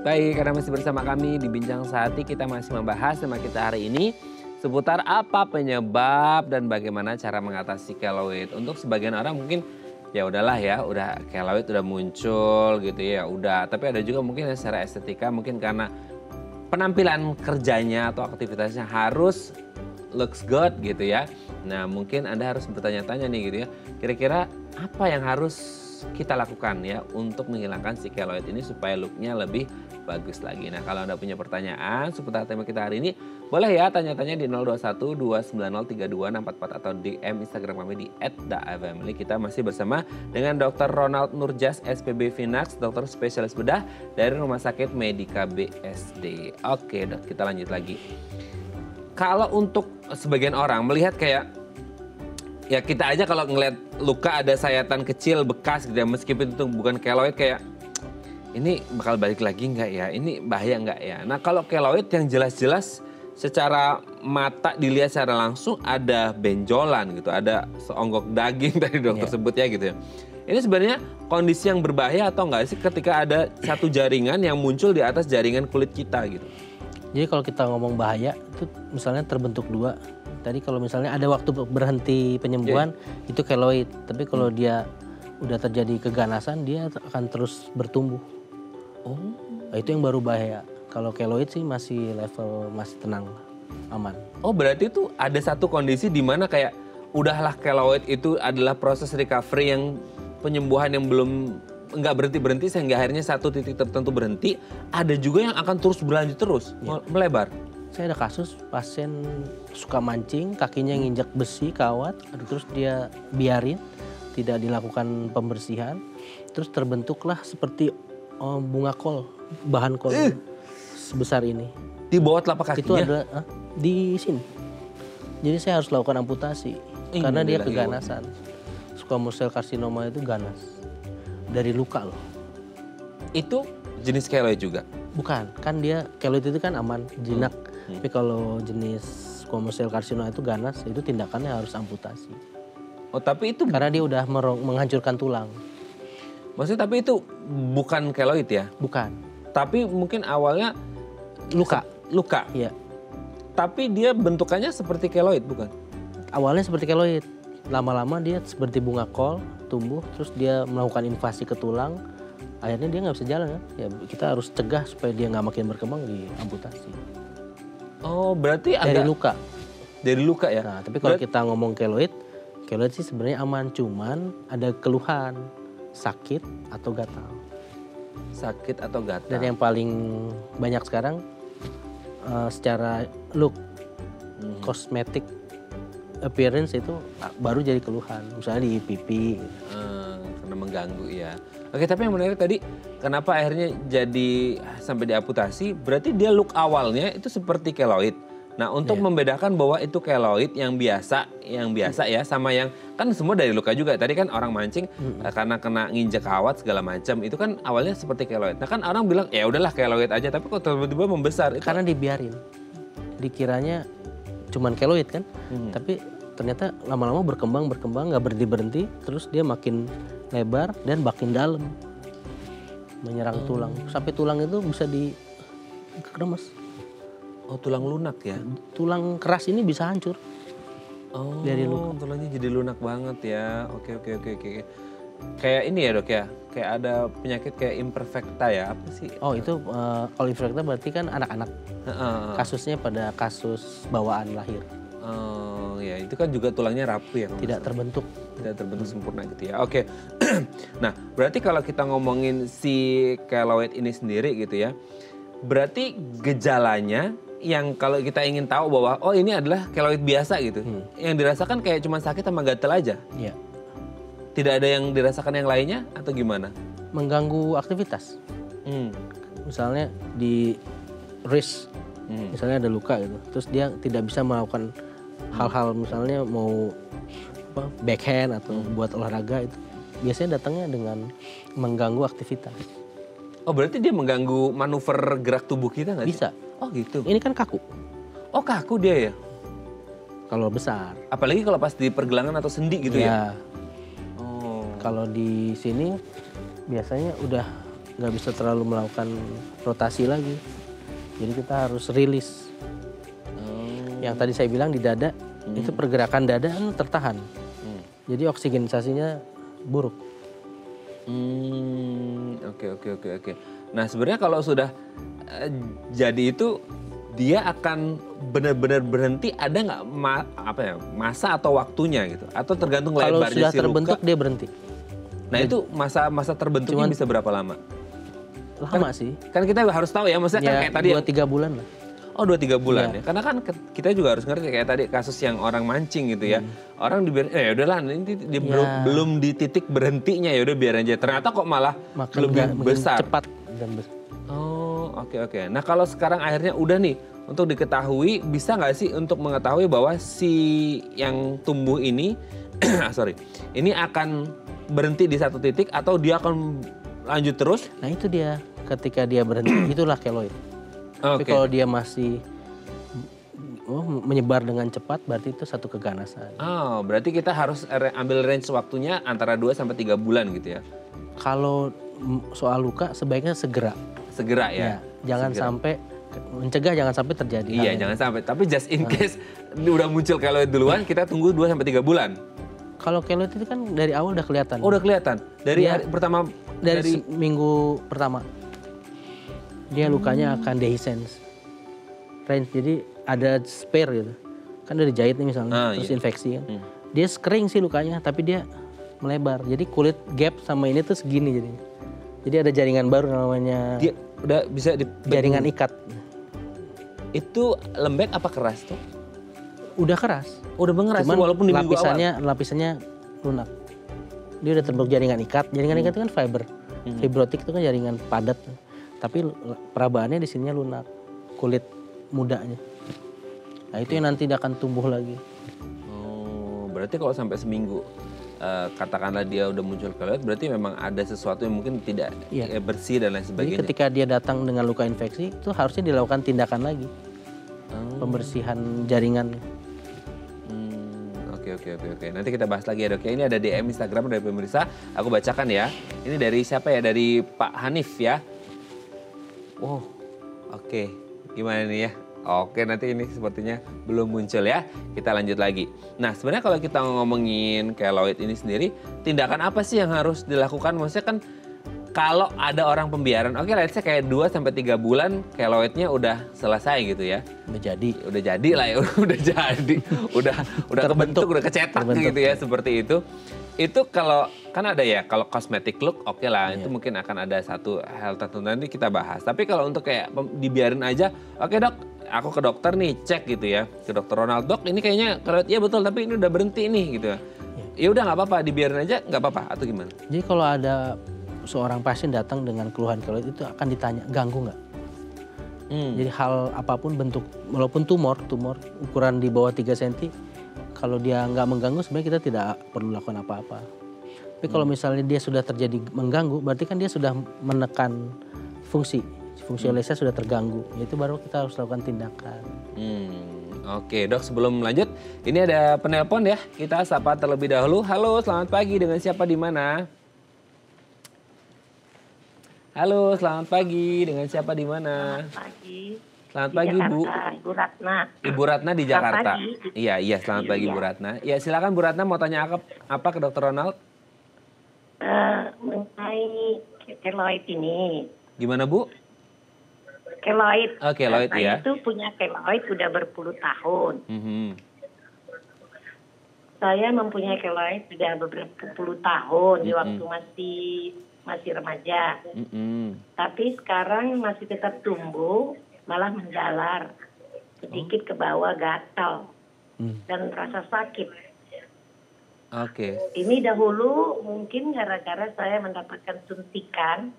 Baik, karena masih bersama kami di Bincang Sehati, kita masih membahas tema kita hari ini seputar apa penyebab dan bagaimana cara mengatasi keloid. Untuk sebagian orang mungkin ya udahlah ya, udah keloid udah muncul gitu ya, udah. Tapi ada juga mungkin yang secara estetika mungkin karena penampilan kerjanya atau aktivitasnya harus looks good gitu ya. Nah mungkin Anda harus bertanya-tanya nih gitu ya, kira-kira apa yang harus kita lakukan ya untuk menghilangkan si keloid ini supaya looknya lebih bagus lagi. Nah kalau Anda punya pertanyaan seputar tema kita hari ini, boleh ya tanya-tanya di 021 290 3244 atau DM Instagram kami di @daifamily. Kita masih bersama dengan Dr. Ronald Nurjas, SPB Finax, dokter spesialis bedah dari Rumah Sakit Medika BSD. Oke dok, kita lanjut lagi. Kalau untuk sebagian orang melihat kayak, ya kita aja kalau ngeliat luka ada sayatan kecil bekas gitu ya, meskipun itu bukan keloid, kayak ini bakal balik lagi nggak ya, ini bahaya nggak ya. Nah kalau keloid yang jelas-jelas secara mata dilihat secara langsung ada benjolan gitu, ada seonggok daging tadi dokter sebut ya gitu ya. Ini sebenarnya kondisi yang berbahaya atau nggak sih ketika ada satu jaringan yang muncul di atas jaringan kulit kita gitu? Jadi kalau kita ngomong bahaya itu misalnya terbentuk 2, Tadi kalau misalnya ada waktu berhenti penyembuhan itu keloid. Tapi kalau dia udah terjadi keganasan dia akan terus bertumbuh. Oh. Nah, itu yang baru bahaya. Kalau keloid sih masih level masih tenang, aman. Oh berarti itu ada satu kondisi di mana kayak udahlah keloid itu adalah proses recovery yang penyembuhan yang belum nggak berhenti sehingga akhirnya satu titik tertentu berhenti. Ada juga yang akan terus berlanjut terus melebar. Saya ada kasus pasien suka mancing, kakinya nginjak besi kawat, terus dia biarin, tidak dilakukan pembersihan, terus terbentuklah seperti bunga kol, bahan kol sebesar ini. Di bawah telapak kakinya? Itu ada di sini. Jadi saya harus lakukan amputasi karena dia keganasan. Squamous cell carcinoma itu ganas dari luka loh. Itu jenis keloid juga? Bukan, kan dia keloid itu kan aman, jinak. Tapi kalau jenis squamous cell carcinoma itu ganas, itu tindakannya harus amputasi. Oh tapi itu karena dia udah menghancurkan tulang. Maksudnya tapi itu bukan keloid ya? Bukan. Tapi mungkin awalnya luka. Luka? Iya. Tapi dia bentukannya seperti keloid bukan? Awalnya seperti keloid. Lama-lama dia seperti bunga kol, tumbuh, terus dia melakukan invasi ke tulang. Akhirnya dia nggak bisa jalan kan? Ya kita harus cegah supaya dia nggak makin berkembang, diamputasi. Oh berarti dari luka. Dari luka ya? Nah tapi kalau kita ngomong keloid sih sebenarnya aman, cuman ada keluhan, sakit atau gatal. Sakit atau gatal. Dan yang paling banyak sekarang secara look, kosmetik appearance itu baru jadi keluhan, misalnya di pipi. Karena mengganggu ya. Oke tapi yang menarik tadi, kenapa akhirnya jadi sampai diamputasi? Berarti dia look awalnya itu seperti keloid. Nah untuk membedakan bahwa itu keloid yang biasa ya sama yang kan semua dari luka juga. Tadi kan orang mancing karena kena nginjek kawat segala macam itu kan awalnya seperti keloid. Nah kan orang bilang ya udahlah keloid aja, tapi kok tiba-tiba membesar. Itu... Karena dibiarin, dikiranya cuman keloid kan, tapi ternyata lama-lama berkembang nggak berhenti, terus dia makin lebar dan makin dalam, menyerang tulang sampai tulang itu bisa dikeremas. Oh tulang lunak ya? Tulang keras ini bisa hancur. Oh dari luka. Tulangnya jadi lunak banget ya. Oke. Kayak ini ya dok ya? Kayak ada penyakit kayak imperfecta ya? Apa sih? Oh itu kalau imperfecta berarti kan anak-anak. Kasusnya pada kasus bawaan lahir. Oh ya itu kan juga tulangnya rapuh ya? Tidak terbentuk. Tidak terbentuk sempurna gitu ya. Oke. Nah berarti kalau kita ngomongin si keloid ini sendiri gitu ya. Berarti gejalanya yang kalau kita ingin tahu bahwa oh ini adalah keloid biasa gitu. Yang dirasakan kayak cuma sakit sama gatel aja. Iya. Tidak ada yang dirasakan yang lainnya atau gimana? Mengganggu aktivitas. Misalnya di wrist, misalnya ada luka gitu. Terus dia tidak bisa melakukan hal-hal misalnya mau backhand atau buat olahraga itu. Biasanya datangnya dengan mengganggu aktivitas. Oh berarti dia mengganggu manuver gerak tubuh kita nggak sih? Bisa. Oh gitu. Ini kan kaku. Oh kaku dia ya? Kalau besar. Apalagi kalau pas di pergelangan atau sendi gitu ya? Oh. Kalau di sini biasanya udah nggak bisa terlalu melakukan rotasi lagi. Jadi kita harus rilis. Yang tadi saya bilang di dada, itu pergerakan dada kan tertahan. Jadi oksigenisasinya buruk. Oke. Nah sebenarnya kalau sudah jadi itu dia akan benar-benar berhenti, ada nggak masa atau waktunya gitu? Atau tergantung lebarnya si luka? Kalau sudah terbentuk dia berhenti. Nah itu masa terbentuknya bisa berapa lama? Lama sih. Kan kita harus tahu ya, maksudnya kan kayak tadi 2-3 bulan lah. Oh 2-3 bulan ya. Karena kan kita juga harus ngerti kayak tadi kasus yang orang mancing gitu ya. Orang dibiarin ya udahlah ini belum di titik berhentinya, ya udah biar aja. Ternyata kok malah lebih besar. Cepat dan besar. Oh oke. Nah kalau sekarang akhirnya udah nih, untuk diketahui bisa nggak sih untuk mengetahui bahwa si yang tumbuh ini ini akan berhenti di satu titik atau dia akan lanjut terus? Nah itu dia, ketika dia berhenti itulah keloid. Tapi kalau dia masih menyebar dengan cepat berarti itu satu keganasan. Oh, berarti kita harus ambil range waktunya antara 2-3 bulan gitu ya? Kalau soal luka sebaiknya segera. Segera ya? Jangan sampai mencegah jangan sampai terjadi. Iya, jangan sampai. Tapi just in case udah muncul keloid duluan, kita tunggu 2-3 bulan. Kalau keloid itu kan dari awal udah kelihatan. Oh, udah kelihatan. Dari hari pertama dari minggu pertama. Dia lukanya akan dehiscence. Range, jadi ada spare gitu. Kan dari jahit nih misalnya, terus infeksi kan. Dia kering sih lukanya, tapi dia melebar. Jadi kulit gap sama ini tuh segini jadinya. Jadi ada jaringan baru namanya. Dia udah bisa jaringan ikat. Itu lembek apa keras tuh? Udah keras. Udah mengeras walaupun di minggu awal. Lapisannya lunak. Dia udah terbentuk jaringan ikat. Jaringan ikat itu kan fiber. Fibrotik itu kan jaringan padat. Tapi perabaannya di sininya lunak. Kulit mudanya. Nah itu yang nanti akan tumbuh lagi. Oh, berarti kalau sampai seminggu katakanlah dia udah muncul keloid, berarti memang ada sesuatu yang mungkin tidak bersih dan lain sebagainya. Jadi ketika dia datang dengan luka infeksi, itu harusnya dilakukan tindakan lagi. Pembersihan jaringan. Oke. Nanti kita bahas lagi ya dok. Ini ada DM Instagram dari pemirsa. Aku bacakan ya. Ini dari siapa ya? Dari Pak Hanif ya. Oh, oke. Gimana nih ya? Oke, nanti ini sepertinya belum muncul ya. Kita lanjut lagi. Nah, sebenarnya kalau kita ngomongin keloid ini sendiri, tindakan apa sih yang harus dilakukan? Maksudnya kan kalau ada orang pembiaran, oke let's say kayak 2-3 bulan keloidnya udah selesai gitu ya. Udah jadi lah ya, udah jadi. Udah kebentuk, udah kecetak gitu ya, seperti itu. Itu kalau kan ada ya, kalau cosmetic look oke lah, itu mungkin akan ada satu hal tertentu nanti kita bahas. Tapi kalau untuk kayak dibiarin aja, oke dok, aku ke dokter nih cek gitu ya, ke dokter Ronald, dok ini kayaknya keloid, iya betul tapi ini udah berhenti nih gitu. Ya udah nggak apa-apa, dibiarin aja nggak apa-apa atau gimana? Jadi kalau ada seorang pasien datang dengan keluhan keloid itu akan ditanya ganggu nggak? Jadi hal apapun bentuk, walaupun tumor ukuran di bawah 3 cm, kalau dia nggak mengganggu sebenarnya kita tidak perlu lakukan apa-apa. Tapi kalau misalnya dia sudah terjadi mengganggu, berarti kan dia sudah menekan fungsi olesnya sudah terganggu. Itu baru kita harus lakukan tindakan. Oke dok, sebelum lanjut, ini ada penelpon ya. Kita sapa terlebih dahulu. Halo, selamat pagi. Dengan siapa di mana? Halo, selamat pagi. Dengan siapa di mana? Selamat pagi. Selamat pagi, Bu. Ibu Ratna. Ibu Ratna di Jakarta. Pagi. Iya, selamat pagi Bu Ratna. Ya, silakan Bu Ratna mau tanya apa ke Dokter Ronald? Mengenai keloid ini. Gimana, Bu? Keloid. Oh, keloid ya. Saya itu punya keloid sudah berpuluh tahun. Saya mempunyai keloid sudah beberapa puluh tahun di waktu masih remaja. Tapi sekarang masih tetap tumbuh, malah menjalar. Sedikit ke bawah gatal dan rasa sakit. Oke. Ini dahulu mungkin gara-gara saya mendapatkan suntikan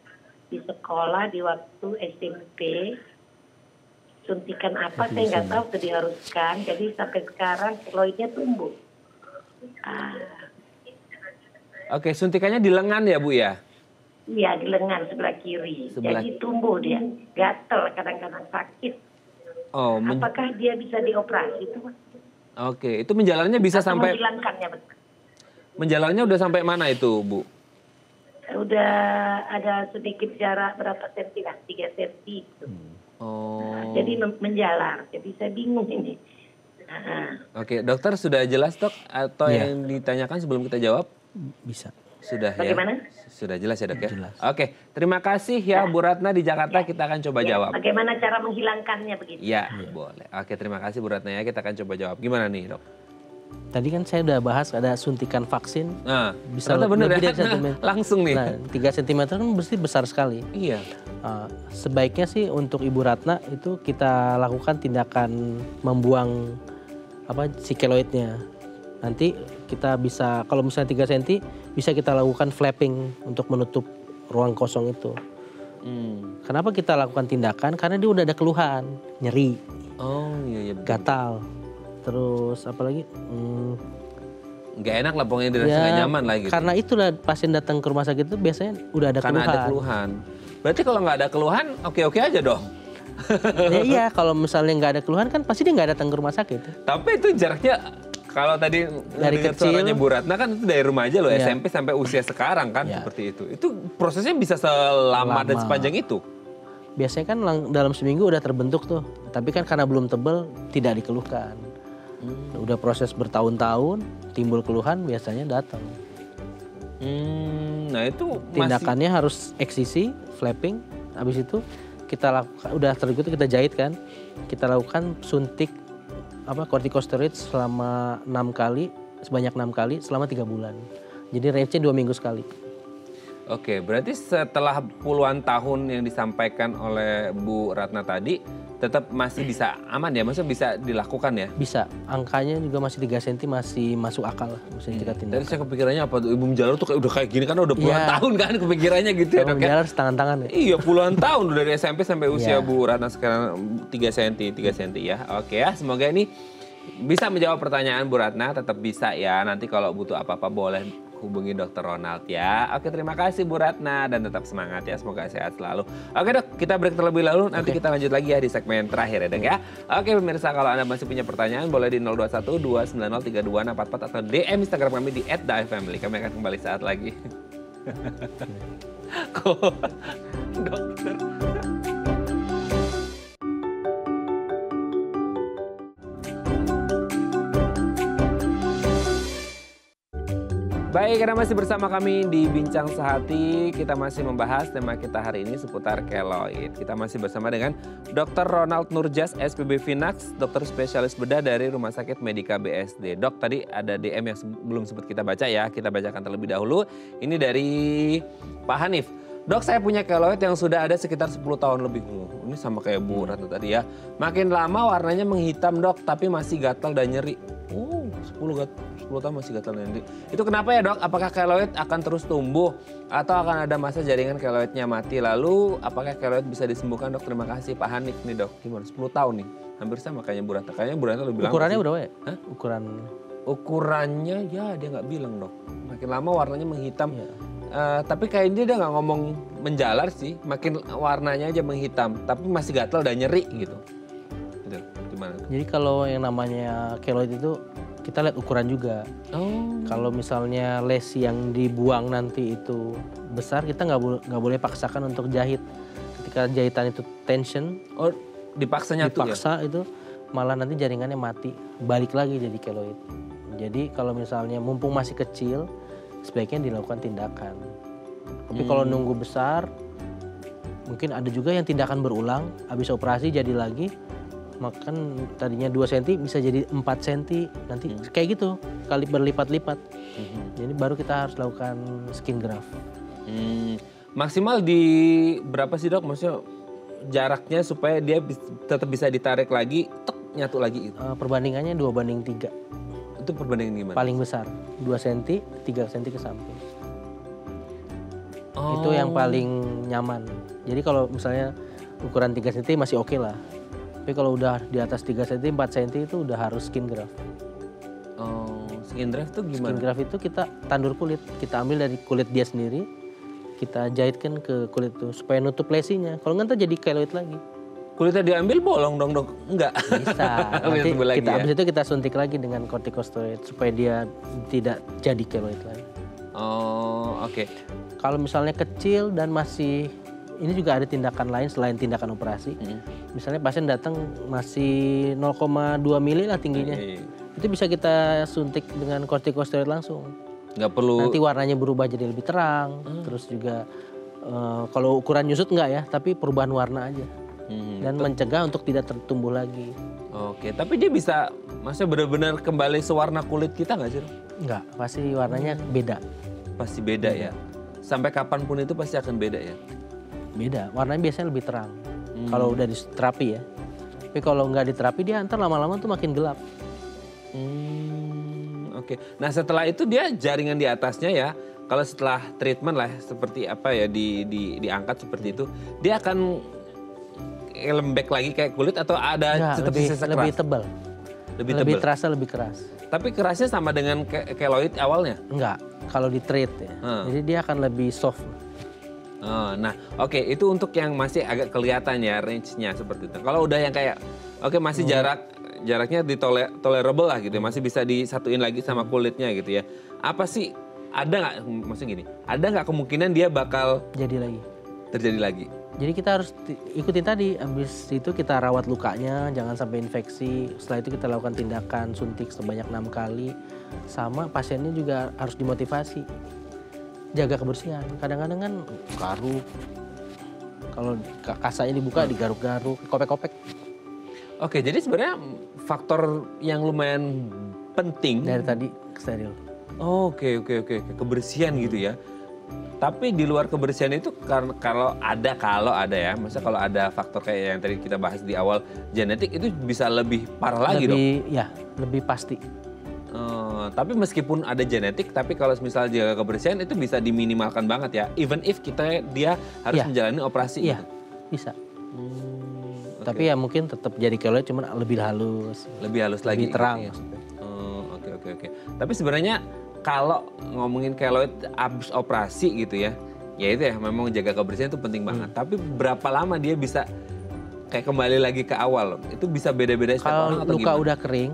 di sekolah di waktu SMP. Suntikan apa saya nggak tahu, sudah diharuskan. Jadi sampai sekarang keloidnya tumbuh. Oke, suntikannya di lengan ya Bu ya? Iya, di lengan sebelah kiri. Jadi tumbuh dia, gatal, kadang-kadang sakit. Oh, apakah dia bisa dioperasi itu? Oke, itu menjalannya bisa atau sampai menghilangkannya, betul. Menjalannya udah sampai mana itu, Bu? Udah ada sedikit jarak berapa senti lah, 3 senti gitu. Jadi menjalar, jadi saya bingung ini. Oke, dokter sudah jelas dok? Atau yang ditanyakan sebelum kita jawab? Bisa. Sudah. Bagaimana? Ya? Sudah jelas ya dok ya? Jelas. Oke, terima kasih ya Bu Ratna di Jakarta, kita akan coba jawab. Bagaimana cara menghilangkannya begitu? Ya, boleh. Oke, terima kasih Bu Ratna ya, kita akan coba jawab. Gimana nih dok? Tadi kan saya udah bahas ada suntikan vaksin. Nah, bisa bener lebih ya? dari 1 cm. Langsung nih. Nah, 3 cm kan berarti besar sekali. Iya. Sebaiknya sih untuk Ibu Ratna itu kita lakukan tindakan membuang si keloidnya. Nanti kita bisa, kalau misalnya 3 cm, bisa kita lakukan flapping untuk menutup ruang kosong itu. Kenapa kita lakukan tindakan? Karena dia udah ada keluhan, nyeri, iya, gatal. Terus apalagi nggak enak lah pokoknya, dirasa nggak nyaman lah gitu. Karena itulah pasien datang ke rumah sakit itu biasanya udah ada keluhan. Karena ada keluhan. Berarti kalau nggak ada keluhan oke-oke aja dong. Iya, kalau misalnya nggak ada keluhan kan pasti dia nggak datang ke rumah sakit. Tapi itu jaraknya kalau tadi dari kecil, suaranya Bu Ratna kan itu dari remaja loh, SMP sampai usia sekarang kan seperti itu. Itu prosesnya bisa selama dan sepanjang itu? Biasanya kan dalam seminggu udah terbentuk tuh, tapi kan karena belum tebal tidak dikeluhkan. Udah proses bertahun-tahun, timbul keluhan biasanya datang. Nah itu tindakannya harus eksisi, flapping, habis itu kita lakukan, udah terbentuk kita jahit kan, kita lakukan suntik corticosteroid selama 6 kali, sebanyak 6 kali selama 3 bulan. Jadi range-nya 2 minggu sekali. Oke, berarti setelah puluhan tahun yang disampaikan oleh Bu Ratna tadi, tetap masih bisa aman ya? Maksudnya bisa dilakukan ya? Bisa, angkanya juga masih 3 cm masih masuk akal lah, mesti kita tindakan. Dari saya kepikirannya apa tuh, Ibu Menjalar tuh udah kayak gini kan udah puluhan tahun kan kepikirannya gitu ya dok ya? Menjalar setangan-tangan ya? Iya puluhan tahun dari SMP sampai usia Bu Ratna sekarang 3 cm ya. Oke ya, semoga ini bisa menjawab pertanyaan Bu Ratna, tetap bisa ya. Nanti kalau butuh apa-apa boleh hubungi Dr. Ronald ya. Oke, terima kasih Bu Ratna dan tetap semangat ya. Semoga sehat selalu. Oke dok, kita break terlebih dahulu. Nanti kita lanjut lagi ya di segmen terakhir ya dok ya. Oke pemirsa, kalau Anda masih punya pertanyaan boleh di 021 290 3244 atau DM Instagram kami di @daifamily. Kami akan kembali saat lagi. Kok dokter? Baik, karena masih bersama kami di Bincang Sehati, kita masih membahas tema kita hari ini seputar keloid. Kita masih bersama dengan Dr. Ronald Nurjas, SPB Finax, dokter spesialis bedah dari Rumah Sakit Medika BSD. Dok, tadi ada DM yang belum sempat kita baca ya, kita bacakan terlebih dahulu. Ini dari Pak Hanif. Dok, saya punya keloid yang sudah ada sekitar 10 tahun lebih. Ini sama kayak Bu Ratna tadi ya. Makin lama warnanya menghitam dok, tapi masih gatal dan nyeri. 10 tahun masih gatal dan nyeri. Itu kenapa ya dok? Apakah keloid akan terus tumbuh? Atau akan ada masa jaringan keloidnya mati? Lalu apakah keloid bisa disembuhkan dok? Terima kasih Pak Hanif nih dok. Gimana 10 tahun nih? Hampir sama kayaknya Bu Ratna. Kayaknya Bu Ratna lebih lama. Ukurannya berapa ya? Hah? Ukurannya ya dia nggak bilang dok. Makin lama warnanya menghitam. Ya. Tapi kayaknya dia nggak ngomong menjalar sih, makin warnanya aja menghitam, tapi masih gatal dan nyeri gitu. Gitu, gimana? Jadi kalau yang namanya keloid itu kita lihat ukuran juga. Kalau misalnya lesi yang dibuang nanti itu besar, kita nggak boleh paksakan untuk jahit. Ketika jahitan itu tension, dipaksa itu malah nanti jaringannya mati, balik lagi jadi keloid. Jadi kalau misalnya mumpung masih kecil, sebaiknya dilakukan tindakan. Tapi kalau nunggu besar, mungkin ada juga yang tindakan berulang, habis operasi jadi lagi, makan tadinya 2 cm bisa jadi 4 cm, nanti kayak gitu, kali berlipat-lipat. Jadi baru kita harus lakukan skin graft. Maksimal di berapa sih dok? Maksudnya jaraknya supaya dia tetap bisa ditarik lagi, nyatu lagi gitu? Perbandingannya 2:3. Itu perbandingan gimana? Paling besar, 2 cm, 3 cm ke samping. Itu yang paling nyaman. Jadi kalau misalnya ukuran 3 cm masih oke lah. Tapi kalau udah di atas 3 cm, 4 cm itu udah harus skin graft. Skin graft itu gimana? Skin graft itu kita tandur kulit. Kita ambil dari kulit dia sendiri, kita jahitkan ke kulit itu supaya nutup lesinya. Kalau nggak jadi keloid lagi. Kulitnya diambil bolong dong dok? Enggak. Bisa. Nanti abis itu kita suntik lagi dengan corticosteroid supaya dia tidak jadi keloid lagi. Oke. Kalau misalnya kecil dan masih, ini juga ada tindakan lain selain tindakan operasi. Misalnya pasien datang masih 0,2 mili lah tingginya. Itu bisa kita suntik dengan corticosteroid langsung. Nggak perlu. Nanti warnanya berubah jadi lebih terang. Terus juga kalau ukuran nyusut enggak ya, tapi perubahan warna aja. Dan mencegah untuk tidak tertumbuh lagi. Oke, tapi dia bisa, maksudnya benar-benar kembali sewarna kulit kita nggak sih? Enggak, pasti warnanya beda. Pasti beda ya? Sampai kapanpun itu pasti akan beda ya? Beda, warnanya biasanya lebih terang. Kalau udah di terapi ya. Tapi kalau nggak di terapi dia ntar lama-lama tuh makin gelap. Oke, nah setelah itu dia jaringan di atasnya ya, kalau setelah treatment lah seperti apa ya diangkat seperti itu, dia akan lembek lagi kayak kulit atau ada tetap sisa keras? Lebih tebal. Lebih terasa lebih keras. Tapi kerasnya sama dengan keloid awalnya? Enggak, kalau di treat ya. Jadi dia akan lebih soft. Nah oke, itu untuk yang masih agak kelihatan ya range-nya seperti itu. Kalau udah yang kayak masih jaraknya tolerable lah gitu ya, masih bisa disatuin lagi sama kulitnya gitu ya. Apa sih, ada nggak, maksudnya gini, ada nggak kemungkinan dia bakal jadi lagi? terjadi lagi. Jadi kita harus ikutin tadi, habis itu kita rawat lukanya, jangan sampai infeksi. Setelah itu kita lakukan tindakan suntik sebanyak 6 kali. Sama pasiennya juga harus dimotivasi, jaga kebersihan. Kadang-kadang kan garuk, kalau kasanya dibuka digaruk-garuk, kopek-kopek. Oke, jadi sebenarnya faktor yang lumayan penting Dari tadi steril. Oke, kebersihan gitu ya. Tapi di luar kebersihan itu kalau ada ya, maksudnya kalau ada faktor kayak yang tadi kita bahas di awal genetik itu bisa lebih parah lagi dong. Lebih pasti. Tapi meskipun ada genetik, tapi kalau misalnya jaga kebersihan itu bisa diminimalkan banget ya. Even if dia harus menjalani operasi. Iya, bisa. Tapi ya mungkin tetap jadi keloid, cuman lebih halus. Lebih halus lagi. Lebih terang. Gitu ya. Oke. Tapi sebenarnya kalau ngomongin keloid abis operasi gitu ya, ya itu ya memang jaga kebersihan itu penting banget. Tapi berapa lama dia bisa kayak kembali lagi ke awal? Itu bisa beda-beda setiap orang atau luka gimana? udah kering,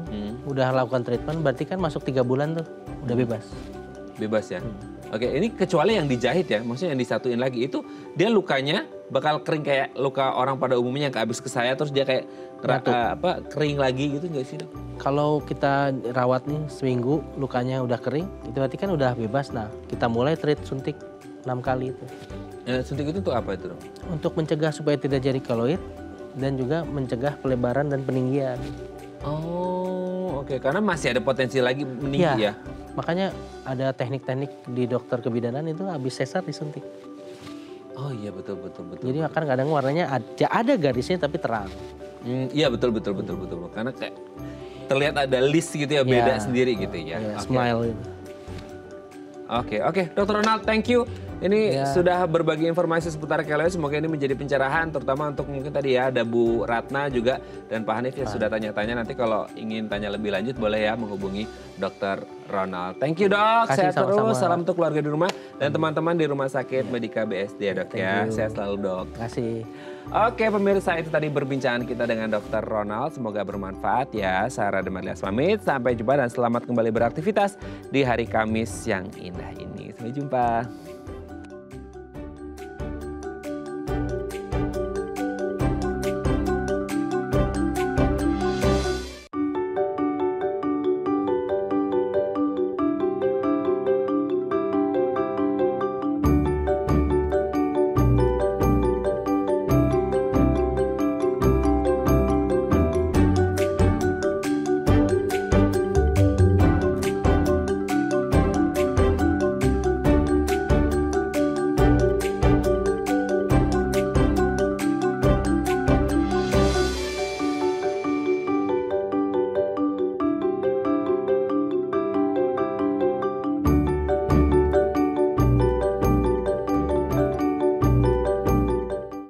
udah lakukan treatment, berarti kan masuk 3 bulan tuh, udah bebas. Bebas ya? Oke, ini kecuali yang dijahit ya, maksudnya yang disatuin lagi. Itu dia lukanya bakal kering kayak luka orang pada umumnya yang habis ke saya, terus dia kayak kering lagi gitu nggak sih dok? Kalau kita rawat nih seminggu, lukanya udah kering, itu berarti kan udah bebas. Nah, kita mulai treat suntik 6 kali itu. Suntik itu untuk apa itu dok? Untuk mencegah supaya tidak jadi keloid dan juga mencegah pelebaran dan peninggian. Oh, oke. Karena masih ada potensi lagi meninggi ya? Makanya ada teknik-teknik di dokter kebidanan itu habis sesar disuntik. Oh iya betul. Jadi kan kadang warnanya ada garisnya tapi terang. Iya betul. Karena kayak terlihat ada list gitu ya, beda sendiri gitu ya. Smile gitu. Oke, Dr. Ronald, thank you. Ini sudah berbagi informasi seputar keloid. Semoga ini menjadi pencerahan, terutama untuk mungkin tadi ya ada Bu Ratna juga dan Pak Hanif yang sudah tanya-tanya. Nanti kalau ingin tanya lebih lanjut boleh ya menghubungi Dr. Ronald. Thank you dok, sehat terus. Salam untuk keluarga di rumah dan teman-teman di Rumah Sakit Medika BSD ya dok ya. Sehat selalu dok. Terima kasih. Oke pemirsa, itu tadi perbincangan kita dengan Dr. Ronald. Semoga bermanfaat ya. Sarah Demarias pamit. Sampai jumpa dan selamat kembali beraktivitas di hari Kamis yang indah ini. Sampai jumpa.